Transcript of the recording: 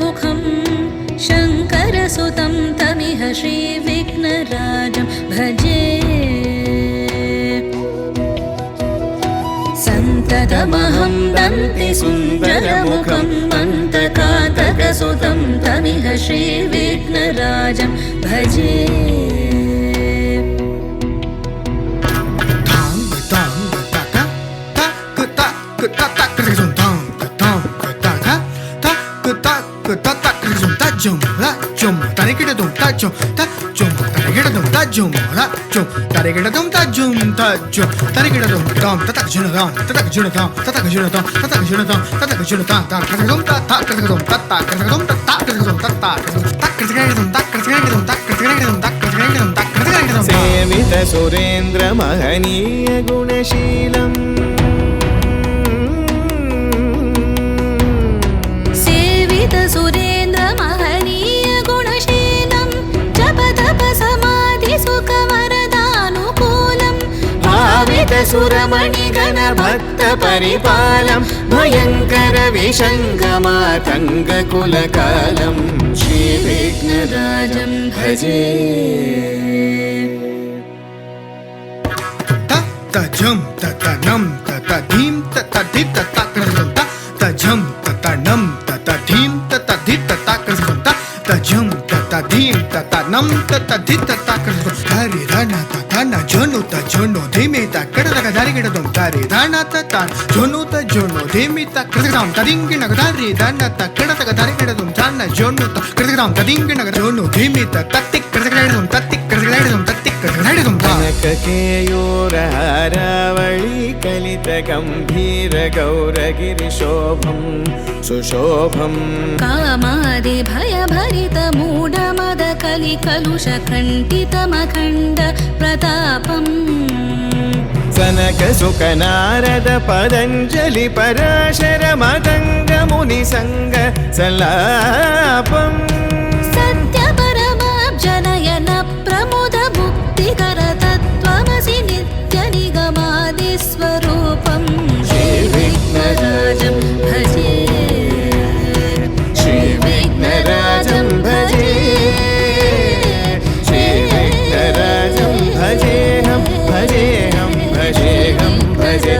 सुन्दरमुखं शङ्करसुतं तमिह श्रीविघ्नराजं भजे सन्ततमहं वन्दे सुन्दरमुखं मन्तकातकसुतं तमिह श्रीविघ्नराजं भजे सेवित सुरेन्द्र महनीय गुणशीलम् सुरेन्द्र महनीय गुणशीलं जप तप समाधि सुख वरदानुकूलं भावित सुरमणिगण भक्त परिपालं भयङ्कर विशङ्गमातङ्ग कुलकालं श्रीविघ्नराजं भजे तजं ततनं ततधीं ततधिं ततक्रं तजं ततनं ततधीं ततधि ततक्रं तजं ततधीं ततनं ततधि ततक्रं हरि धन ततन जोनु तजोनु धीमि तकडदग दरिगिडदं तरि धन ततन जोनु तजोनु धीमि तकडदं तदिंगिनग दरि धन तकडदग दरिगिडदं तन जोनु तकडदं तदिंगिनग जोनु धीमि तत्तिकडदगडदं तत्तिकडदगडदं तत्तिकडदगडदं कनक केयूर हारावळि कलित गंभीर गौरगिरिशोभं सुशोभं कामादि भय भरित मूढ मद कलि कलुष खण्डित मखण्ड प्रतापम् सनक सुख नारद पतञ्जलि पराशर मदङ्ग मुनि संग सल्लापम् सत्य परमाब्जनयन प्रमुद मुक्तिकर तत्त्वमसि नित्य निगमादि स्वरूपं श्रीविघ्नराजं भजे श्रीविघ्नराजं भजे श्रीविघ्नराजं भजेऽहं भजेऽहं भजेऽहं भजे